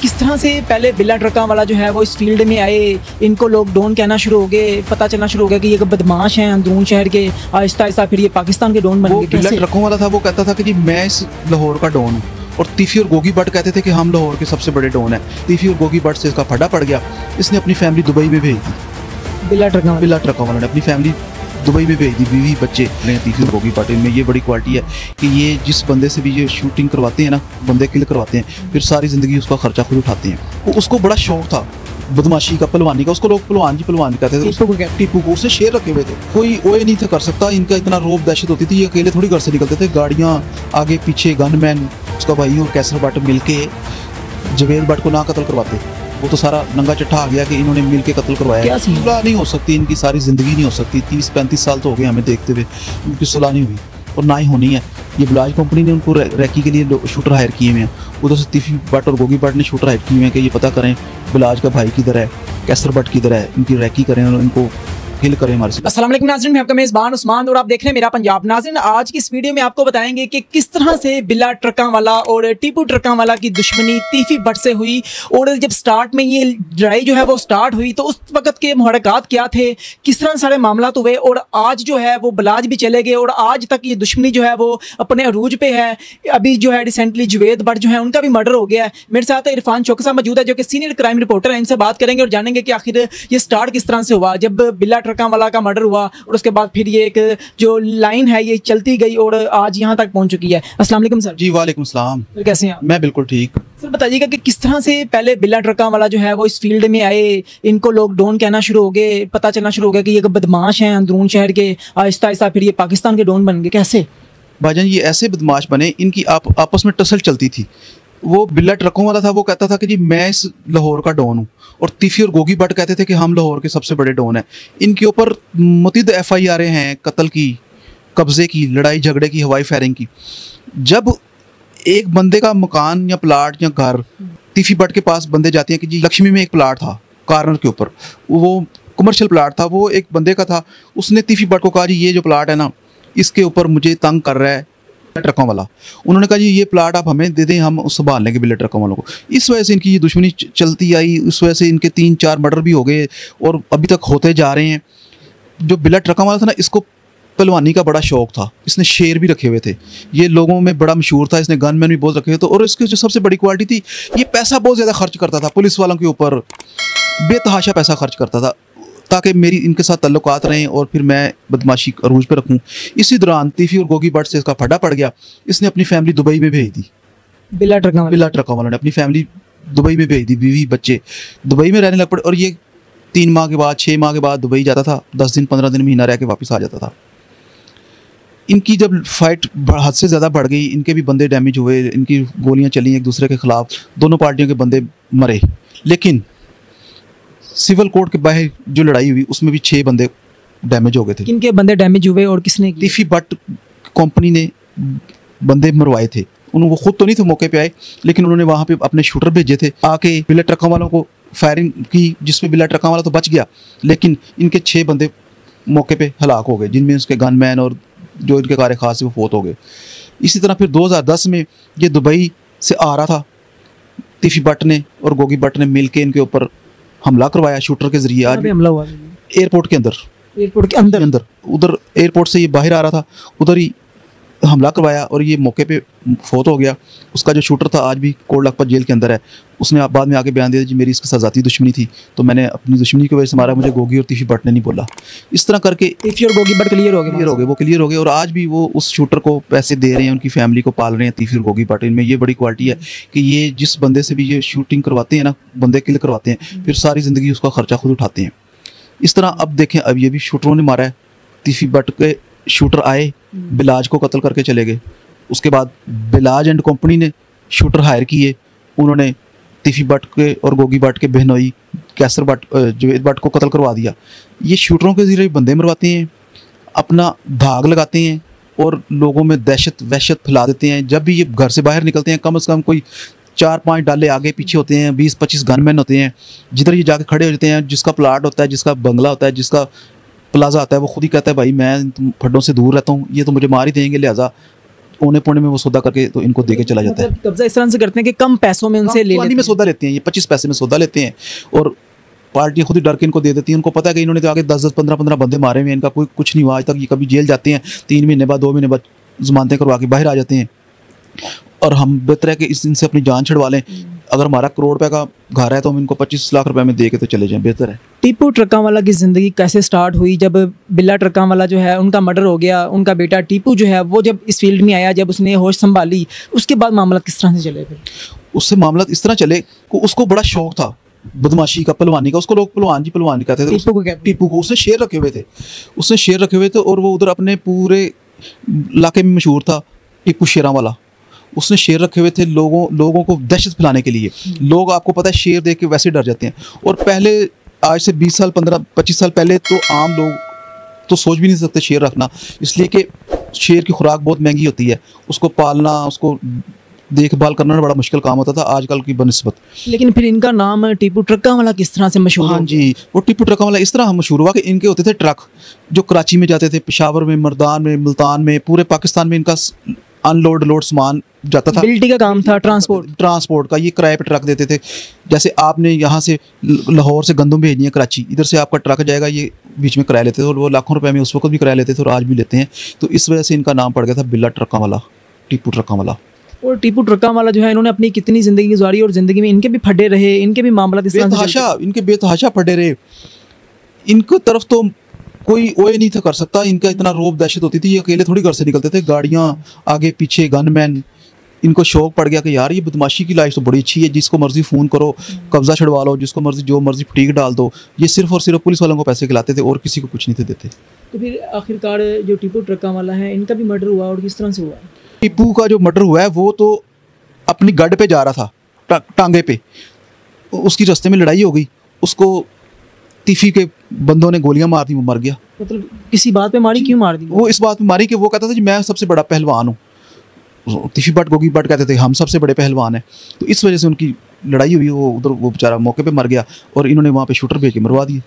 किस तरह से पहले बिल्ला ट्रका वाला जो है वो इस फील्ड में आए, इनको लोग डॉन कहना शुरू हो गए, पता चलना शुरू हो गया कि ये बदमाश हैं अंदरून शहर के, आहिस्ता आहिस्ता फिर ये पाकिस्तान के डॉन बन गए। बिल्ला ट्रकों वाला था, वो कहता था कि जी मैं इस लाहौर का डॉन हूँ, और तीफी और गोगी भट्ट कहते थे कि हम लाहौर के सबसे बड़े डॉन हैं। तीफी और गोगी भट्ट से इसका फटा पड़ गया, इसने अपनी फैमिली दुबई में भेज दी। बिल्ला ट्रकों वाला ने अपनी फैमिली दुबई में भेज दी, बीवी बच्चे। तीफी और गोगी भट्ट में ये बड़ी क्वालिटी है कि ये जिस बंदे से भी ये शूटिंग करवाते हैं ना, बंदे किल करवाते हैं, फिर सारी ज़िंदगी उसका खर्चा खुद उठाते हैं। उसको बड़ा शौक था बदमाशी का, पहलवानी का। उसको लोग पहलवान कहते थे। टीपू को उसने शेर रखे हुए थे, कोई ओए नहीं था कर सकता। इनका इतना रोब दहशत होती थी, ये अकेले थोड़ी घर से निकलते थे, गाड़ियाँ आगे पीछे, गनमैन, उसका भाई और कैसर भट्ट मिलके जवेद भट्ट को ना कत्ल करवाते। वो तो सारा नंगा चट्ठा आ गया कि इन्होंने मिल के कत्ल करवाया। सुलह नहीं हो सकती, इनकी सारी ज़िंदगी नहीं हो सकती। 30-35 साल तो हो गए हमें देखते हुए, उनकी सुलह नहीं हुई और ना ही होनी है। ये बिलाज कंपनी ने उनको रैकी के लिए शूटर हायर किए हुए हैं। उधर से तीफी भट्ट और गोगी भट्ट ने शूटर हायर किए हुए हैं कि ये पता करें बिलाज का भाई किधर है, कैसर भट्ट किधर है, इनकी रैकी करें और इनको हिल करें हमारे साथ। अस्सलाम वालेकुम नाज़रीन, मैं आपका मेज़बान उस्मान और आप देख रहे हैं मेरा पंजाब। नाज़रीन, आज की इस वीडियो में आपको बताएंगे कि किस तरह से बिल्ला ट्रका वाला और टीपू ट्रका वाला की दुश्मनी तीफी भट्ट से हुई, और जब स्टार्ट में ये लड़ाई जो है वो स्टार्ट हुई तो उस वक्त के मुहरकात क्या थे, किस तरह सारे मामला हुए, और आज जो है वो बिलाज भी चले गए और आज तक ये दुश्मनी जो है वो अपने अरूज पे है। अभी जो है रिसेंटली जवेद भट्ट जो है उनका भी मर्डर हो गया है। मेरे साथ इरफान चौक साहब मौजूद है जो कि सीनियर क्राइम रिपोर्टर है। इनसे बात करेंगे और जानेंगे कि आखिर ये स्टार्ट किस तरह से हुआ जब बिल्ला ट्रका वाला का मर्डर हुआ, और उसके बाद फिर ये एक जो लाइन है ये चलती गई और आज यहाँ तक पहुँच चुकी है। अस्सलाम वालेकुम सर। जी वालेकुम सलाम। कैसे हैं आप? मैं बिल्कुल ठीक। सर बताइएगा कि किस तरह से पहले बिल्ला ट्रका वाला जो है वो इस फील्ड में आए, इनको लोग डॉन कहना शुरू हो गए, पता चलना शुरू हो गया कि ये बदमाश हैं अंदरून शहर के, आहिस्ता आहिस्ता फिर ये पाकिस्तान के डॉन बन गए। कैसे भाईजान ये ऐसे बदमाश बने, इनकी आपस में टसल चलती थी। वो बिल्ला ट्रकों वाला था, वो कहता था कि जी मैं इस लाहौर का डॉन हूँ, और तीफी और गोगी भट्ट कहते थे कि हम लाहौर के सबसे बड़े डॉन हैं। इनके ऊपर मुतअद्दिद FIR हैं, कत्ल की, कब्जे की, लड़ाई झगड़े की, हवाई फायरिंग की। जब एक बंदे का मकान या प्लाट या घर तीफी भट्ट के पास बंदे जाते हैं कि जी लक्ष्मी में एक प्लाट था कार्नर के ऊपर, वो कमर्शियल प्लाट था, वो एक बंदे का था। उसने तीफी भट्ट को कहा जी ये जो प्लाट है ना, इसके ऊपर मुझे तंग कर रहा है ट्रकों वाला। उन्होंने कहा जी ये प्लाट आप हमें दे दें, हम संभाल लेंगे बिल्ला ट्रकों वालों को। इस वजह से इनकी ये दुश्मनी चलती आई, उस वजह से इनके 3-4 मर्डर भी हो गए और अभी तक होते जा रहे हैं। जो बिल्ला ट्रकों वाला था ना, इसको पहलवानी का बड़ा शौक था, इसने शेर भी रखे हुए थे, ये लोगों में बड़ा मशहूर था, इसने गनमैन भी बहुत रखे हुए थे। और इसकी जो सबसे बड़ी क्वालिटी थी, ये पैसा बहुत ज़्यादा खर्च करता था पुलिस वालों के ऊपर, बेतहाशा पैसा खर्च करता था ताकि मेरी इनके साथ तल्लुकात रहें और फिर मैं बदमाशी अरूज पे रखूं। इसी दौरान तीफी और गोगी भट्ट से इसका फटा पड़ गया, इसने अपनी फैमिली दुबई में भेज दी। बिल्ला ट्रका वाला ने अपनी फैमिली दुबई में भेज दी, बीवी बच्चे दुबई में रहने लग पड़े। और ये 3 माह के बाद 6 माह के बाद दुबई जाता था, 10 दिन 15 दिन महीना रह के वापस आ जाता था। इनकी जब फाइट हद से ज़्यादा बढ़ गई, इनके भी बंदे डैमेज हुए, इनकी गोलियाँ चली एक दूसरे के खिलाफ, दोनों पार्टियों के बंदे मरे। लेकिन सिविल कोर्ट के बाहर जो लड़ाई हुई उसमें भी 6 बंदे डैमेज हो गए थे। किनके बंदे डैमेज हुए और किसने? तीफी भट्ट कंपनी ने बंदे मरवाए थे। वो खुद तो नहीं थे मौके पे आए, लेकिन उन्होंने वहाँ पे अपने शूटर भेजे थे, आके बिल्ला ट्रका वालों को फायरिंग की, जिसमें बिल्ला ट्रका वाला तो बच गया, लेकिन इनके 6 बंदे मौके पे हलाक हो गए, जिनमें उसके गनमैन और जो इनके कार खास वो फोत हो गए। इसी तरह फिर 2010 में ये दुबई से आ रहा था, तीफी भट्ट ने और गोगी भट्ट ने मिल के इनके ऊपर हमला करवाया शूटर के जरिए। आज हमला हुआ एयरपोर्ट के अंदर उधर एयरपोर्ट से ये बाहर आ रहा था, उधर ही हमला करवाया और ये मौके पे फोत हो गया। उसका जो शूटर था आज भी कोट लखपत जेल के अंदर है। उसने बाद में आके बयान दिया जी मेरी इसके साथ ज़ाती दुश्मनी थी, तो मैंने अपनी दुश्मनी की वजह से मारा, मुझे गोगी और तीफी भट्ट ने नहीं बोला। इस तरह करके तीफी और गोगी भट्ट क्लियर हो गए और आज भी वो उस शूटर को पैसे दे रहे हैं, उनकी फैमिली को पाल रहे हैं। तीफी और गोगी भट्ट, इनमें ये बड़ी क्वालिटी है कि ये जिस बंदे से भी ये शूटिंग करवाते हैं ना, बंदे किल करवाते हैं, फिर सारी ज़िंदगी उसका खर्चा खुद उठाते हैं। इस तरह अब देखें, अब ये भी शूटरों ने मारा है। तीफी भट्ट के शूटर आए, बिलाज को कत्ल करके चले गए। उसके बाद बिलाज एंड कंपनी ने शूटर हायर किए, उन्होंने तीफी भट्ट के और गोगी भट्ट के बहनोई कैसर भट्ट जवेद भट्ट को कत्ल करवा दिया। ये शूटरों के जरिए बंदे मरवाते हैं, अपना धाग लगाते हैं और लोगों में दहशत वहशत फैला देते हैं। जब भी ये घर से बाहर निकलते हैं, कम से कम कोई 4-5 डाले आगे पीछे होते हैं, 20-25 गनमैन होते हैं, जिधर ये जाके खड़े हो जाते हैं। जिसका प्लाट होता है, जिसका बंगला होता है, जिसका प्लाजा आता है, वो खुद ही कहता है भाई मैं फड्डों से दूर रहता हूँ, ये तो मुझे मार ही देंगे, लिहाजा औने पौने में वो सौदा करके तो इनको दे के चला जाता है। मतलब कब्जा इस तरह से करते हैं कि कम पैसों में उनसे ले लेते में सौदा लेते हैं, ये 25 पैसे में सौदा लेते हैं और पार्टी खुद ही डर के इनको दे देती है। उनको पता है कि इन्होंने तो आगे 10-10 15-15 बंदे मारे हुए हैं, इनका कोई कुछ नहीं हुआ आज तक। ये कभी जेल जाते हैं 3 महीने बाद 2 महीने बाद जमानतें करवा के बाहर आ जाते हैं। और हम बेहतर है कि इस दिन से अपनी जान छुड़वा लें। अगर हमारा करोड़ रुपए का घर है तो हम इनको 25 लाख रुपए में दे के तो चले जाएं, बेहतर है। टीपू ट्रक्का वाला की ज़िंदगी कैसे स्टार्ट हुई? जब बिल्ला ट्रक्का वाला जो है उनका मर्डर हो गया, उनका बेटा टीपू जो है वो जब इस फील्ड में आया, जब उसने होश संभाली, उसके बाद मामला किस तरह से चले? फिर उससे मामला इस तरह चले कि उसको बड़ा शौक था बदमाशी का, पहलवानी का। उसको लोग पहलवान जी पहलवान कहते थे। टीपू को उसने शेर रखे हुए थे, और वो उधर अपने पूरे इलाके में मशहूर था टीपू शेरा वाला। उसने शेर रखे हुए थे लोगों को दहशत फैलाने के लिए। लोग, आपको पता है, शेर देख के वैसे डर जाते हैं। और पहले आज से 20 साल 15-25 साल पहले तो आम लोग तो सोच भी नहीं सकते शेर रखना, इसलिए कि शेर की खुराक बहुत महंगी होती है। उसको पालना, उसको देखभाल करना बड़ा मुश्किल काम होता था आजकल की बनिस्बत। लेकिन फिर इनका नाम टीपू ट्रक्का वाला किस तरह से मशहूर? हाँ जी, वो टीपू ट्रक्का वाला इस तरह मशहूर हुआ कि इनके होते थे ट्रक जो कराची में जाते थे, पेशावर में, मर्दान में, मुल्तान में, पूरे पाकिस्तान में इनका लोड सामान जाता था। बिल्टी का काम था, ट्रांसपोर्ट का। ये किराए पे ट्रक देते थे। जैसे आपने यहाँ से लाहौर से गंदम भेजनी है कराची, इधर से आपका ट्रक जाएगा, ये बीच में किराया लेते थे और वो लाखों रुपए में उस वक्त भी किराया लेते थे और आज भी लेते हैं। तो इस वजह से इनका नाम पड़ गया था बिल्ला ट्रक्का वाला, टीपू ट्रक्का वाला। और टीपू ट्रक्का वाला जो है, इन्होंने अपनी कितनी ज़िंदगी गुजारी और ज़िंदगी में इनके भी फटे रहे, इनके भी मामला इनके बेतहाशा फटे रहे। इनको तरफ तो कोई ओए नहीं था कर सकता। इनका इतना रोब दहशत होती थी, ये अकेले थोड़ी घर से निकलते थे। गाड़ियाँ आगे पीछे, गनमैन। इनको शौक पड़ गया कि यार ये बदमाशी की लाइफ तो बड़ी अच्छी है, जिसको मर्जी फ़ोन करो, कब्जा छुड़वा लो, जिसको मर्जी जो मर्जी फटीक डाल दो। ये सिर्फ और सिर्फ पुलिस वालों को पैसे खिलाते थे और किसी को कुछ नहीं थे देते। तो फिर आखिरकार जो टीपू ट्रक्का वाला है, इनका भी मर्डर हुआ और किस तरह से हुआ? टीपू का जो मर्डर हुआ है वो तो अपनी गढ़ पे जा रहा था, टांगे पे। उसकी रास्ते में लड़ाई हो गई, उसको तीफी के बंदों ने गोलियां मार दी, वो मर गया। मतलब किसी बात पे मारी? क्यों मार दी? वो इस बात पे मारी कि वो कहता था जी मैं सबसे बड़ा पहलवान हूँ। तीफी भट्ट, गोगी भट्ट कहते थे हम सबसे बड़े पहलवान हैं। तो इस वजह से उनकी लड़ाई हुई, वो उधर वो बेचारा मौके पे मर गया और इन्होंने वहाँ पे शूटर भेज के मरवा दिए।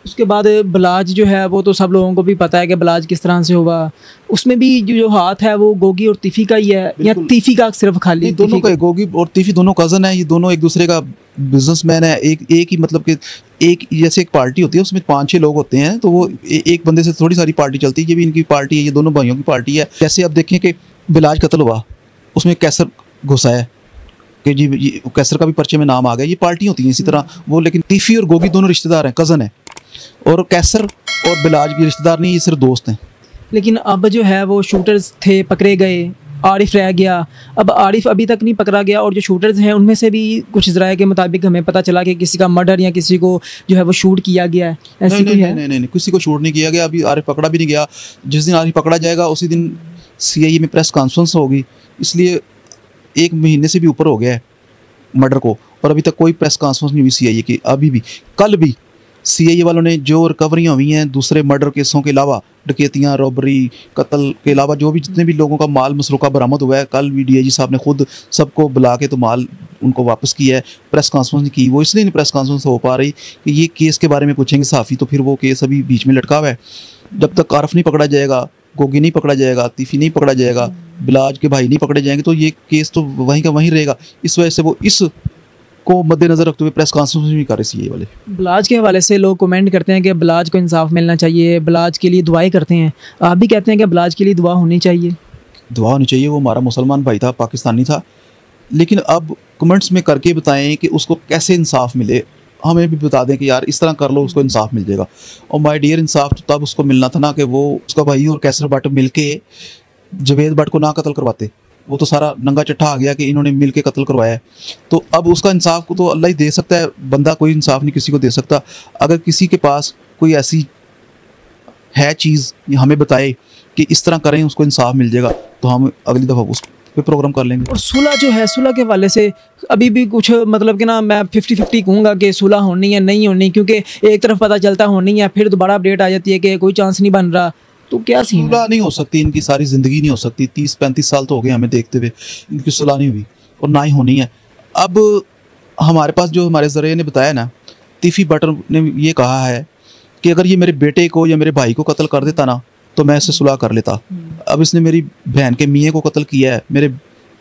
उसके बाद बलाज जो है वो तो सब लोगों को भी पता है कि बलाज किस तरह से हुआ। उसमें भी जो हाथ है वो गोगी और तीफी का ही है या तीफी का सिर्फ खाली? दोनों का, गोगी और तीफी दोनों कज़न है। ये दोनों एक दूसरे का बिजनेसमैन है। एक ही, मतलब कि एक जैसे एक पार्टी होती है उसमें 5-6 लोग होते हैं, तो वो एक बंदे से थोड़ी सारी पार्टी चलती है। ये भी इनकी पार्टी है, ये दोनों भाइयों की पार्टी है। जैसे अब देखें कि बिलाज कत्ल हुआ, उसमें कैसर घुसा है कि जी कैसर का भी पर्चे में नाम आ गया। ये पार्टी होती है इसी तरह वो। लेकिन तीफी और गोगी दोनों रिश्तेदार हैं, कज़न है। और कैसर और बिलाज भी रिश्तेदार नहीं, ये सिर्फ दोस्त हैं। लेकिन अब जो है वो शूटर्स थे, पकड़े गए, आरिफ रह गया। अब आरिफ अभी तक नहीं पकड़ा गया और जो शूटर्स हैं उनमें से भी कुछ ज़राए के मुताबिक हमें पता चला कि किसी का मर्डर या किसी को जो है वो शूट किया गया है। ऐसी कोई है? नहीं, किसी को शूट नहीं किया गया। अभी आरिफ पकड़ा भी नहीं गया। जिस दिन आरिफ पकड़ा जाएगा उसी दिन CIA में प्रेस कॉन्फ्रेंस होगी, इसलिए 1 महीने से भी ऊपर हो गया है मर्डर को और अभी तक कोई प्रेस कॉन्फ्रेंस नहीं हुई CIA की। अभी भी, कल भी CIA वालों ने जो रिकवरियाँ हुई हैं दूसरे मर्डर केसों के अलावा, डकैतियाँ, रॉबरी, कत्ल के अलावा जो भी जितने भी लोगों का माल मसरूका बरामद हुआ है, कल भी DIG साहब ने खुद सबको बुला के तो माल उनको वापस किया है। प्रेस कॉन्फ्रेंस नहीं की, वो इसलिए नहीं प्रेस कॉन्फ्रेंस हो पा रही कि ये केस के बारे में पूछेंगे सहाफ़ी, तो फिर वो केस अभी बीच में लटका हुआ है। जब तक आरिफ नहीं पकड़ा जाएगा, गोगी नहीं पकड़ा जाएगा, तीफी नहीं पकड़ा जाएगा, बिलाज के भाई नहीं पकड़े जाएंगे, तो ये केस तो वहीं का वहीं रहेगा। इस वजह से वो इस को मद्देनजर रखते हुए प्रेस कॉन्फ्रेंस भी कर रही CIA वाले। बिलाज के हवाले से लोग कमेंट करते हैं कि बिलाज को इंसाफ मिलना चाहिए, बिलाज के लिए दुआएं करते हैं। आप भी कहते हैं कि बिलाज के लिए दुआ होनी चाहिए? दुआ होनी चाहिए। वो हमारा मुसलमान भाई था, पाकिस्तानी था। लेकिन अब कमेंट्स में करके बताएं कि उसको कैसे इंसाफ मिले। हमें भी बता दें कि यार इस तरह कर लो, उसको इंसाफ मिल जाएगा। और माय डियर, इंसाफ तो तब उसको मिलना था ना कि वो उसका भाई और कैसर भट्ट मिलके जवेद भट्ट को ना कत्ल करवाते। वो तो सारा नंगा चट्ठा आ गया कि इन्होंने मिल के कत्ल करवाया है। तो अब उसका इंसाफ को तो अल्लाह ही दे सकता है, बंदा कोई इंसाफ नहीं किसी को दे सकता। अगर किसी के पास कोई ऐसी है चीज़ हमें बताए कि इस तरह करें उसको इंसाफ मिल जाएगा, तो हम अगली दफ़ा उस पे प्रोग्राम कर लेंगे। और सुलह जो है, सुलह के हवाले से अभी भी कुछ मतलब कि ना, मैं 50-50 कहूँगा कि सुलह होनी है नहीं होनी, क्योंकि एक तरफ पता चलता होनी है, फिर दोबारा अपडेट आ जाती है कि कोई चांस नहीं बन रहा। तो क्या सुलह नहीं हो सकती, इनकी सारी ज़िंदगी नहीं हो सकती। 30-35 साल तो हो गए हमें देखते हुए, इनकी सुलह नहीं हुई और ना ही होनी है। अब हमारे पास जो हमारे ज़रिए ने बताया ना, तीफी भट्ट ने ये कहा है कि अगर ये मेरे बेटे को या मेरे भाई को कत्ल कर देता ना तो मैं इससे सुलह कर लेता। अब इसने मेरी बहन के मियाँ को कत्ल किया है, मेरे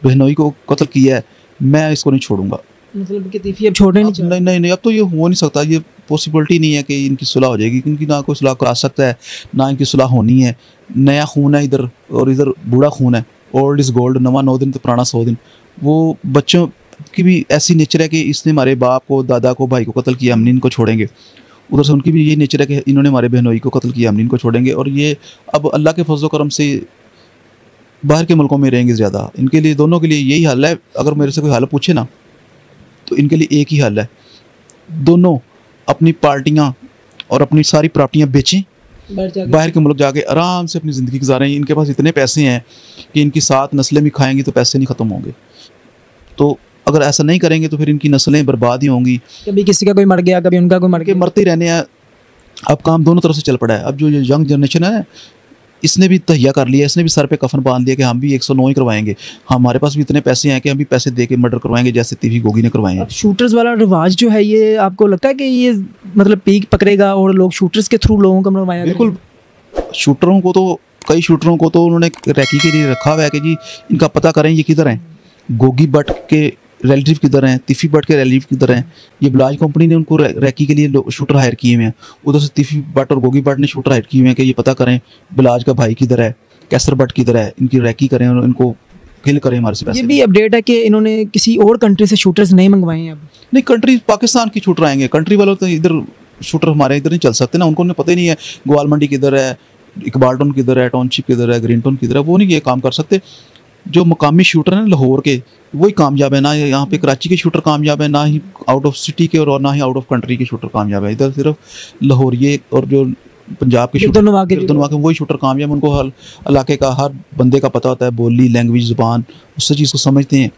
बहनोई को कत्ल किया है, मैं इसको नहीं छोड़ूंगा। मतलब कि तीफी अब छोड़ने नहीं चाहिए। नहीं, अब तो ये हो नहीं सकता, ये पॉसिबिलिटी नहीं है कि इनकी सुलह हो जाएगी, क्योंकि ना कोई सुलह करा सकता है, ना इनकी सुलह होनी है। नया खून है इधर और इधर बूढ़ा खून है। ओल्ड इज़ गोल्ड, नवा 9 दिन तो पुराना 100 दिन। वो बच्चों की भी ऐसी नेचर है कि इसने हमारे बाप को, दादा को, भाई को कत्ल किया, हम नहीं इनको छोड़ेंगे। उधर से उनकी भी ये नेचर है कि इन्होंने हमारे बहनोई को कत्ल किया, हम नहीं इनको छोड़ेंगे। और ये अब अल्लाह के फजल करम से बाहर के मुल्कों में रहेंगे ज़्यादा। इनके लिए, दोनों के लिए यही हल है। अगर मेरे से कोई हल पूछे ना, तो इनके लिए एक ही हल है, दोनों अपनी पार्टियां और अपनी सारी प्रॉपर्टियां बेचें, बाहर के मुल्क जाके आराम से अपनी ज़िंदगी गुजारें। इनके पास इतने पैसे हैं कि इनकी 7 नस्लें भी खाएंगी तो पैसे नहीं ख़त्म होंगे। तो अगर ऐसा नहीं करेंगे तो फिर इनकी नस्लें बर्बाद ही होंगी। कभी किसी का कोई मर गया, कभी उनका कोई मर गया, मरते ही रहने हैं। अब काम दोनों तरफ से चल पड़ा है। अब जो यंग जनरेशन है, इसने भी तहिया कर लिया, इसने भी सर पे कफन बांध दिया कि हम भी 109 ही करवाएंगे, हमारे पास भी इतने पैसे हैं कि हम भी पैसे दे के मर्डर करवाएंगे, जैसे तीफी गोगी ने करवाए हैं। शूटर्स वाला रिवाज जो है, ये आपको लगता है कि ये मतलब पीक पकड़ेगा और लोग शूटर्स के थ्रू लोगों को मरवाया? बिल्कुल। शूटरों को तो, कई शूटरों को तो उन्होंने रैकी के लिए रखा हुआ है कि जी इनका पता करें ये किधर हैं, गोगी भट्ट के रिलेटिव किधर हैं, तीफी भट्ट के रिलेटिव किधर हैं। ये ब्लाज कंपनी ने उनको रैकी के लिए शूटर हायर किए हुए हैं। उधर से तीफी भट्ट और गोगी भट्ट ने शूटर हायर किए हुए हैं कि ये पता करें ब्लाज का भाई किधर है, कैसर भट्ट किधर है, इनकी रैकी करें और इनको किल करें हमारे से पैसे। ये भी अपडेट है कि इन्होंने किसी और कंट्री से शूटर्स नहीं मंगवाए हैं अब? नहीं, कंट्री पाकिस्तान की शूटर आएंगे, कंट्री वालों तो इधर शूटर हमारे इधर नहीं चल सकते ना, उनको पता ही नहीं है ग्वाल मंडी किधर है, इकबाल टाउन किधर है, टाउनशिप किधर है, ग्रीन टाउन किधर है, वो नहीं ये काम कर सकते। जो मुकामी शूटर हैं लाहौर के, वही कामयाब है। ना यहाँ पे कराची के शूटर कामयाब है, ना ही आउट ऑफ सिटी के और ना ही आउट ऑफ कंट्री के शूटर कामयाब है। इधर सिर्फ लाहौरिये और जो पंजाब के शूटर, दोनों के वही शूटर कामयाब। उनको हर इलाके का, हर बंदे का पता होता है, बोली, लैंग्वेज, ज़ुबान, उससे चीज़ को समझते हैं,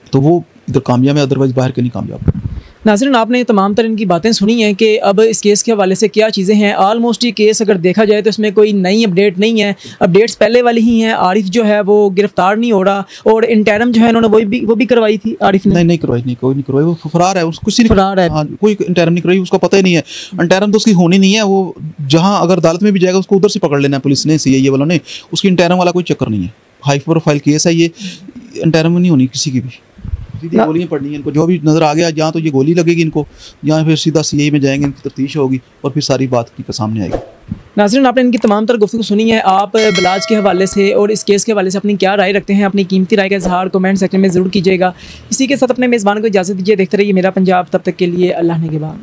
तो वो इधर कामयाब है, अदरवाइज़ बाहर के नहीं कामयाब। नाज़रीन, आपने तमाम तरह इनकी बातें सुनी हैं कि अब इस केस के हवाले से क्या चीज़ें हैं। ऑलमोस्ट ये केस अगर देखा जाए तो इसमें कोई नई अपडेट नहीं है, अपडेट्स पहले वाली ही हैं। आरिफ जो है वो गिरफ्तार नहीं हो रहा, और इंटरम जो है इन्होंने वो भी करवाई थी आरिफ ने। नहीं करवाई, कोई नहीं करवाई, वो फरार है, उसको किसी ने फरार है। हाँ, कोई इंटरम नहीं करवाई, उसको पता ही नहीं है। इंटरम तो उसकी होनी नहीं है, वो जहाँ अगर अदालत में भी जाएगा उसको उधर से पकड़ लेना है पुलिस ने, सीआईए वालों ने। उसकी इंटरम वाला कोई चक्कर नहीं है, हाई प्रोफाइल केस है ये, इंटरम नहीं होनी किसी की भी। सीधी गोलियां पड़नी है इनको, जो भी नजर आ गया, जहाँ तो ये गोली लगेगी इनको, यहाँ फिर सीधा सीआईए में जाएंगे, इनकी तफ्तीश होगी और फिर सारी बात की सामने आएगी। नाज़रीन, आपने इनकी तमाम तरह गुफ्तगू सुनी है। आप ब्लाज के हवाले से और इस केस के हवाले से अपनी क्या राय रखते हैं? अपनी कीमती राय का इजहार कमेंट सेक्शन में ज़रूर कीजिएगा। इसी के साथ अपने मेज़बान को इजाज़त दीजिए। देखते रहिए मेरा पंजाब, तब तक के लिए अल्लाह ने के बाद।